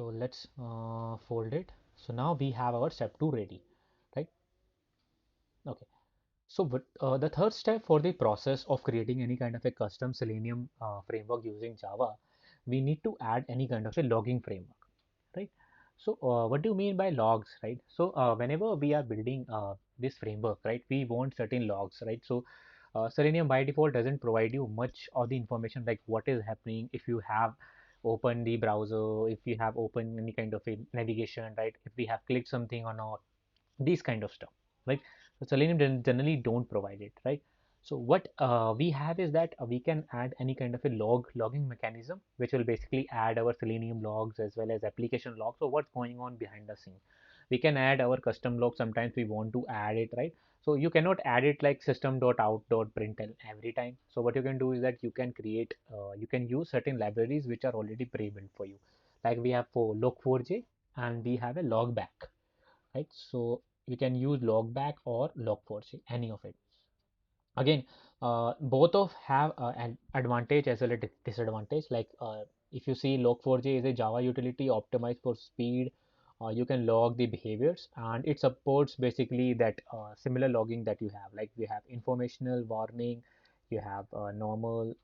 So let's fold it. So now we have our step 2 ready, right? Okay. So the third step for the process of creating any kind of a custom Selenium framework using Java, we need to add any kind of a logging framework, right? So what do you mean by logs, right? So whenever we are building this framework, right, we want certain logs, right? So Selenium by default doesn't provide you much of the information like what is happening if you have opened the browser, if you have opened any kind of a navigation, right? If we have clicked something or not, these kind of stuff, right? So Selenium generally don't provide it, right? So what we have is that we can add any kind of a logging mechanism, which will basically add our Selenium logs as well as application logs. So what's going on behind the scene? We can add our custom log. Sometimes we want to add it, right? So you cannot add it like system.out.println every time. So what you can do is that you can create, you can use certain libraries which are already pre-built for you. Like we have for log4j and we have a logback, right? So you can use logback or log4j, any of it. Again, both of have an advantage as well as disadvantage. Like if you see log4j is a Java utility optimized for speed. You can log the behaviors and it supports basically that similar logging that you have. Like you have informational, warning, you have normal,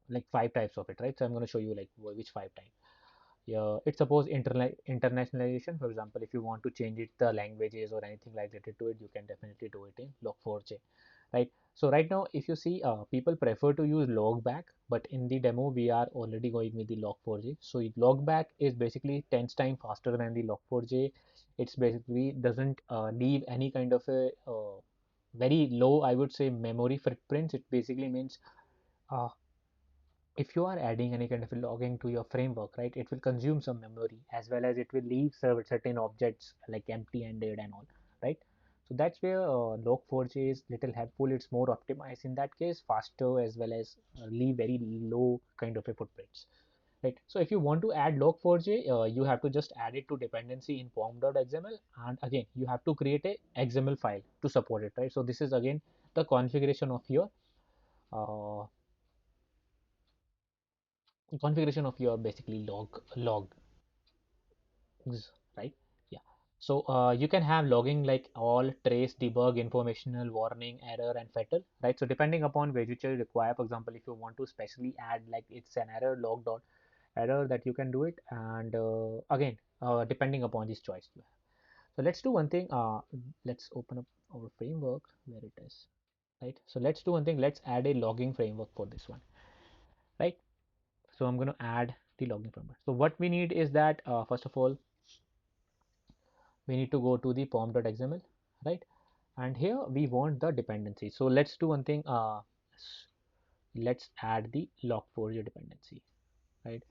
like 5 types of it, right? So I'm going to show you like which 5 types. Yeah, it's suppose internationalization. For example, if you want to change it the languages or anything like related to it, you can definitely do it in log4j, right? So right now if you see people prefer to use logback, but in the demo we are already going with the log4j. So logback is basically 10 times faster than the log4j. It's basically doesn't leave any kind of a very low, I would say, memory footprints. It basically means uh, if you are adding any kind of a logging to your framework, right, it will consume some memory as well as it will leave certain objects like empty-ended and all, right? So that's where log4j is little helpful. It's more optimized in that case, faster as well as leave very low kind of a footprints, right? So if you want to add log4j, you have to just add it to dependency in pom.xml, and again you have to create a XML file to support it, right? So this is again the uh, configuration of your basically logs, right? Yeah. So you can have logging like all, trace, debug, informational, warning, error, and fatal, right? So depending upon which you require, for example, if you want to specially add like it's an error log dot error, that you can do it, and again depending upon this choice you have. So let's do one thing. Let's open up our framework where it is, right? So let's do one thing. Let's add a logging framework for this one, right? So I'm going to add the logging framework. So what we need is that first of all we need to go to the pom.xml, right? And here we want the dependency. So let's do one thing. Let's add the log4j dependency, right?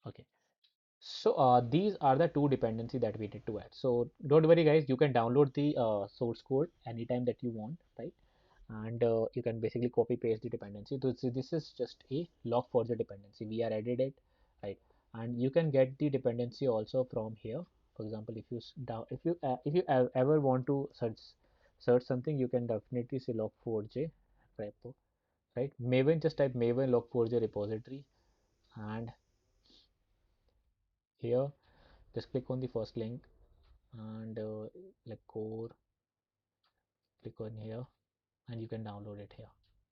Okay. So these are the two dependency that we need to add. So don't worry, guys. You can download the source code anytime that you want, right? And you can basically copy paste the dependency. So this is just a log4j dependency. We are added it, right? And you can get the dependency also from here. For example, if you ever want to search something, you can definitely say log4j repo, right? Maven, just type Maven log4j repository, and here just click on the first link and like core, click on here, and you can download it here.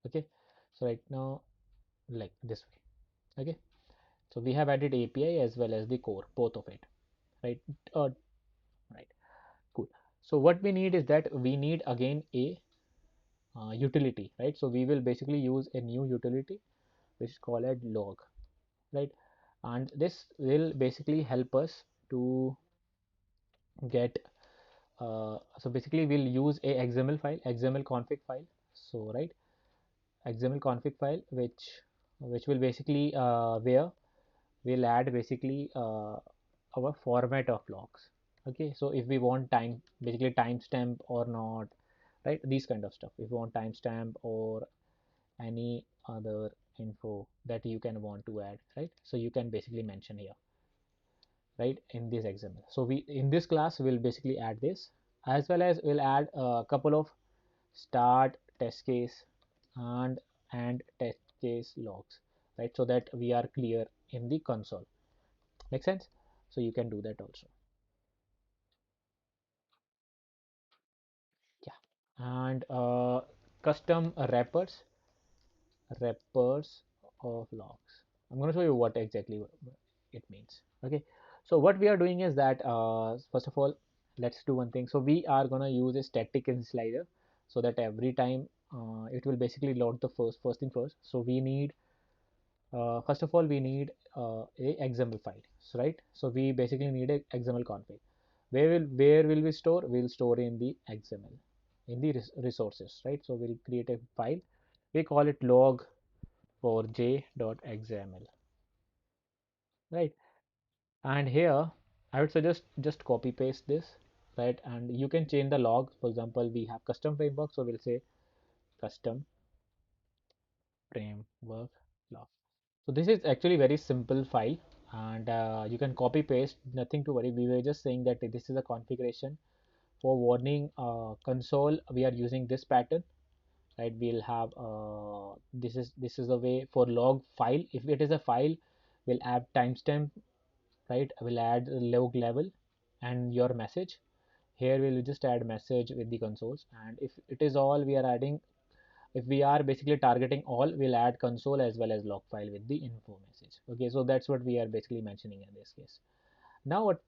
Okay, so right now like this way. Okay, so we have added API as well as the core, both of it, right? uh, right, cool. So what we need is that we need again a utility, right? So we will basically use a new utility which is called as log, right? And this will basically help us to get so basically we'll use a XML file, XML config file. So right, XML config file which will basically where we'll add basically our format of logs. Okay, so if we want time, basically timestamp or not, right? These kind of stuff. If you want timestamp or any other info that you can want to add, right? So you can basically mention here, right, in this XML. So we in this class we'll basically add this, as well as we'll add a couple of start test case and test case logs. right? So that we are clear in the console. Make sense? So you can do that also. Yeah. And custom wrappers of logs. I'm going to show you what exactly it means. Okay. So what we are doing is that first of all, let's do one thing. So we are going to use a static initializer so that every time it will basically load the first thing first. So we need first of all we need a XML file, so, right? So we basically need a XML config. Where will we store? We'll store in the XML, in the resources, right? So we'll create a file. We call it log4j.xml, right? And here I would suggest just copy paste this, right? And you can change the log. For example, we have custom framework, so we'll say custom framework log. So this is actually very simple file, and you can copy paste, nothing to worry. We were just saying that this is a configuration for warning console. We are using this pattern, right? We'll have this is the way for log file. If it is a file, we'll add timestamp, right? We'll add log level and your message. Here we'll just add message with the consoles, and if it is all we are adding, if we are basically targeting all, we'll add console as well as log file with the info message. Okay, so that's what we are basically mentioning in this case. Now what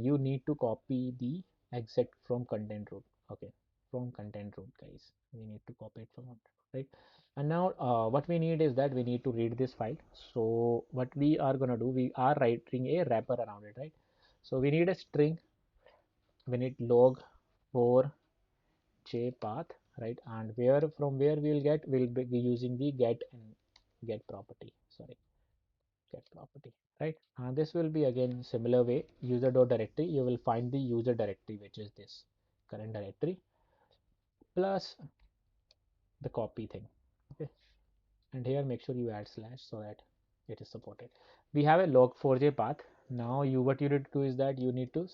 you need to copy the exec from content root. Okay, from content root, guys, we need to copy it from content root, right? And now what we need is that we need to read this file. So what we are gonna do, we are writing a wrapper around it, right? So we need a string, we need log for j path, right? And where from where we'll be using the get property, sorry, get property, right? And this will be again similar way, user dot directory, you will find the user directory, which is this current directory, plus the copy thing. Okay, and here make sure you add slash so that it is supported. We have a log4j path. Now you what you need to do is that you need to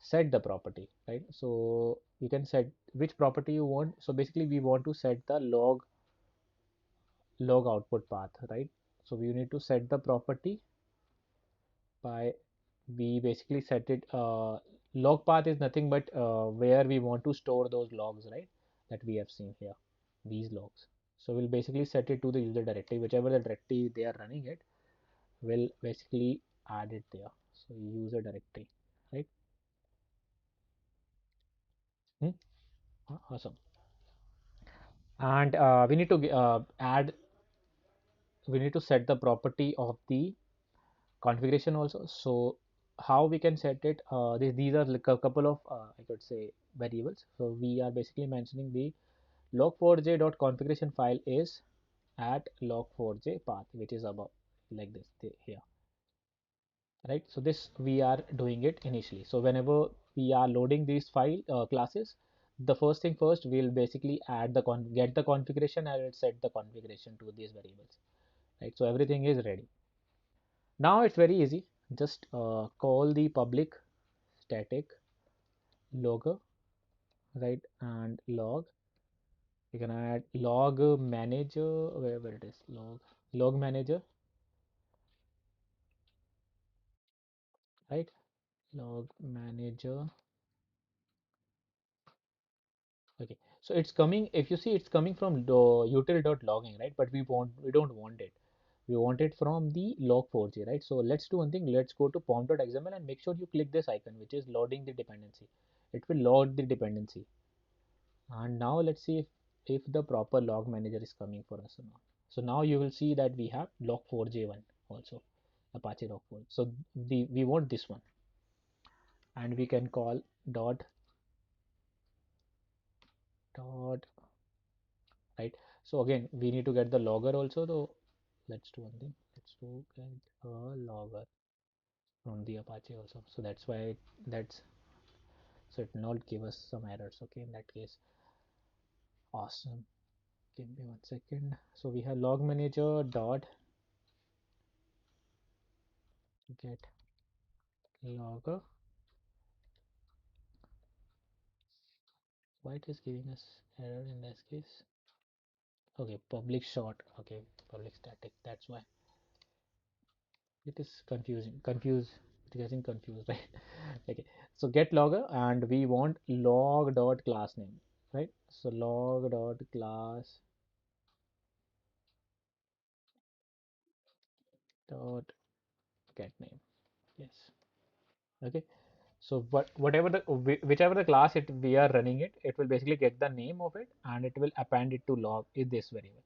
set the property, right? So you can set which property you want. So basically we want to set the log output path, right? So we need to set the property by, we basically set it, log path is nothing but where we want to store those logs, right? That we have seen here, these logs. So we'll basically set it to the user directory, whichever the directory they are running it, will basically add it there. So user directory, right? Hmm? Awesome. And we need to add, we need to set the property of the configuration also. So how we can set it, these are like a couple of I could say variables. So we are basically mentioning the log4j.configuration file is at log4j path, which is above, like this here, right? So this we are doing it initially. So whenever we are loading these file classes, the first thing first, we'll basically add the get the configuration and we'll set the configuration to these variables, right? So everything is ready. Now it's very easy. Just call the public static logger, right? And log. You can add log manager, wherever it is, log manager, right? Log manager. Okay. So it's coming. If you see, it's coming from util.logging, right? But we don't want it. We want it from the log4j, right? So let's do one thing. Let's go to pom.xml and make sure you click this icon, which is loading the dependency. It will load the dependency. And now let's see if the proper log manager is coming for us or not. So now you will see that we have log4j1 also, Apache log4. So we want this one, and we can call dot, right? So again we need to get the logger also, though. Let's do one thing. Let's do get a logger from the Apache also. So that's why that's, so it will not give us some errors. Okay, in that case, awesome. Give me 1 second. So we have log manager dot get logger. Why it is giving us error in this case? Okay, public short. Okay, public static. That's why it is confusing. Confused. It's getting confused, right? Okay. So get logger, and we want log dot class name, right? So log dot class dot get name. Yes. Okay. So whatever the whichever the class it we are running it, it will basically get the name of it and it will append it to log in this variable,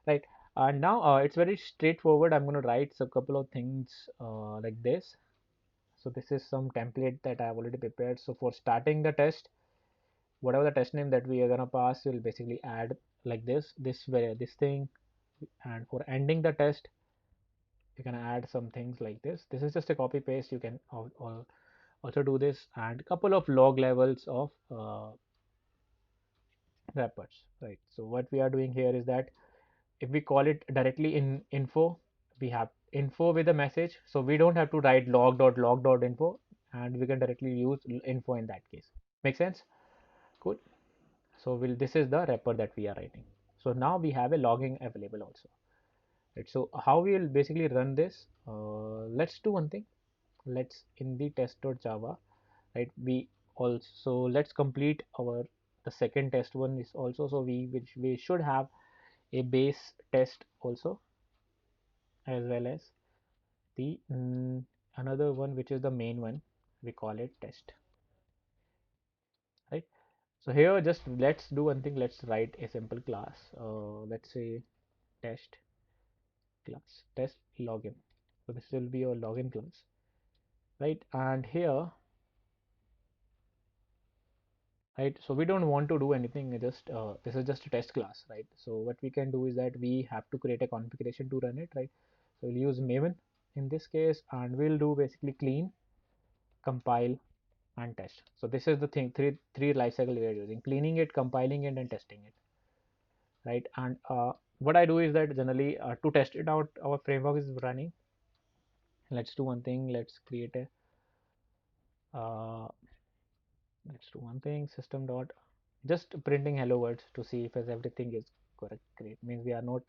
right? And now it's very straightforward. I'm going to write a couple of things like this. So this is some template that I have already prepared. So for starting the test, whatever the test name that we are gonna pass, we'll basically add like this thing, and for ending the test, you can add some things like this. This is just a copy paste. You can also do this and a couple of log levels of wrappers, right? So what we are doing here is that if we call it directly in info, we have info with a message, so we don't have to write log.log.info, and we can directly use info in that case. Make sense? Cool. So this is the wrapper that we are writing. So now we have a logging available also, right? So how we will basically run this, let's do one thing. Let's in the test.java, right? We also let's complete our the second test one is also, so we should have a base test also, as well as the another one which is the main one. We call it test, right? So here just let's do one thing. Let's write a simple class. Let's say test class, test login. So this will be your login class, right? And here, right? So we don't want to do anything. Just this is just a test class, right? So what we can do is that we have to create a configuration to run it, right? So we'll use Maven in this case, and we'll do basically clean, compile, and test. So this is the thing, three life cycle we are using: cleaning it, compiling it, and testing it, right? And what I do is that generally to test it out, our framework is running. Let's do one thing. Let's do one thing. System dot just printing hello world to see if everything is correct. Great, means we are not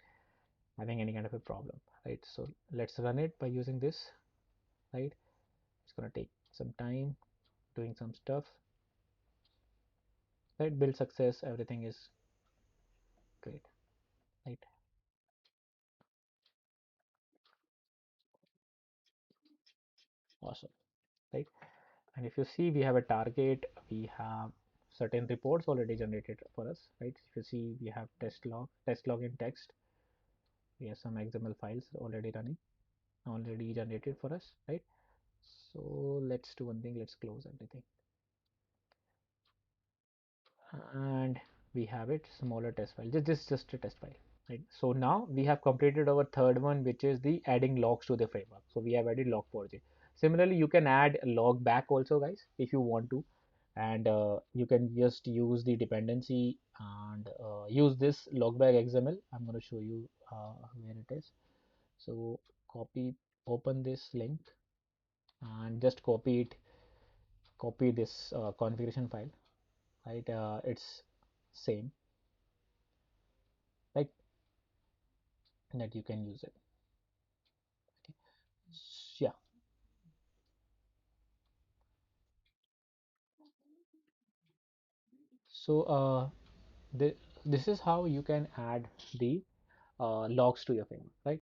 having any kind of a problem, right? So let's run it by using this, right? It's gonna take some time doing some stuff, right? Build success, everything is great, right? Awesome, right? And if you see, we have a target, we have certain reports already generated for us, right? If you see, we have test log in text, we have some XML files already running, already generated for us, right? So let's do one thing, let's close everything, and we have it smaller test file. Just a test file, right? So now we have completed our third one, which is the adding logs to the framework. So we have added log4j. Similarly, you can add log back also, guys, if you want to, and you can just use the dependency and use this logback XML. I'm going to show you where it is. So open this link and just copy this configuration file, right? It's same, right? That you can use it. Okay. Yeah. So th this is how you can add the logs to your framework, right?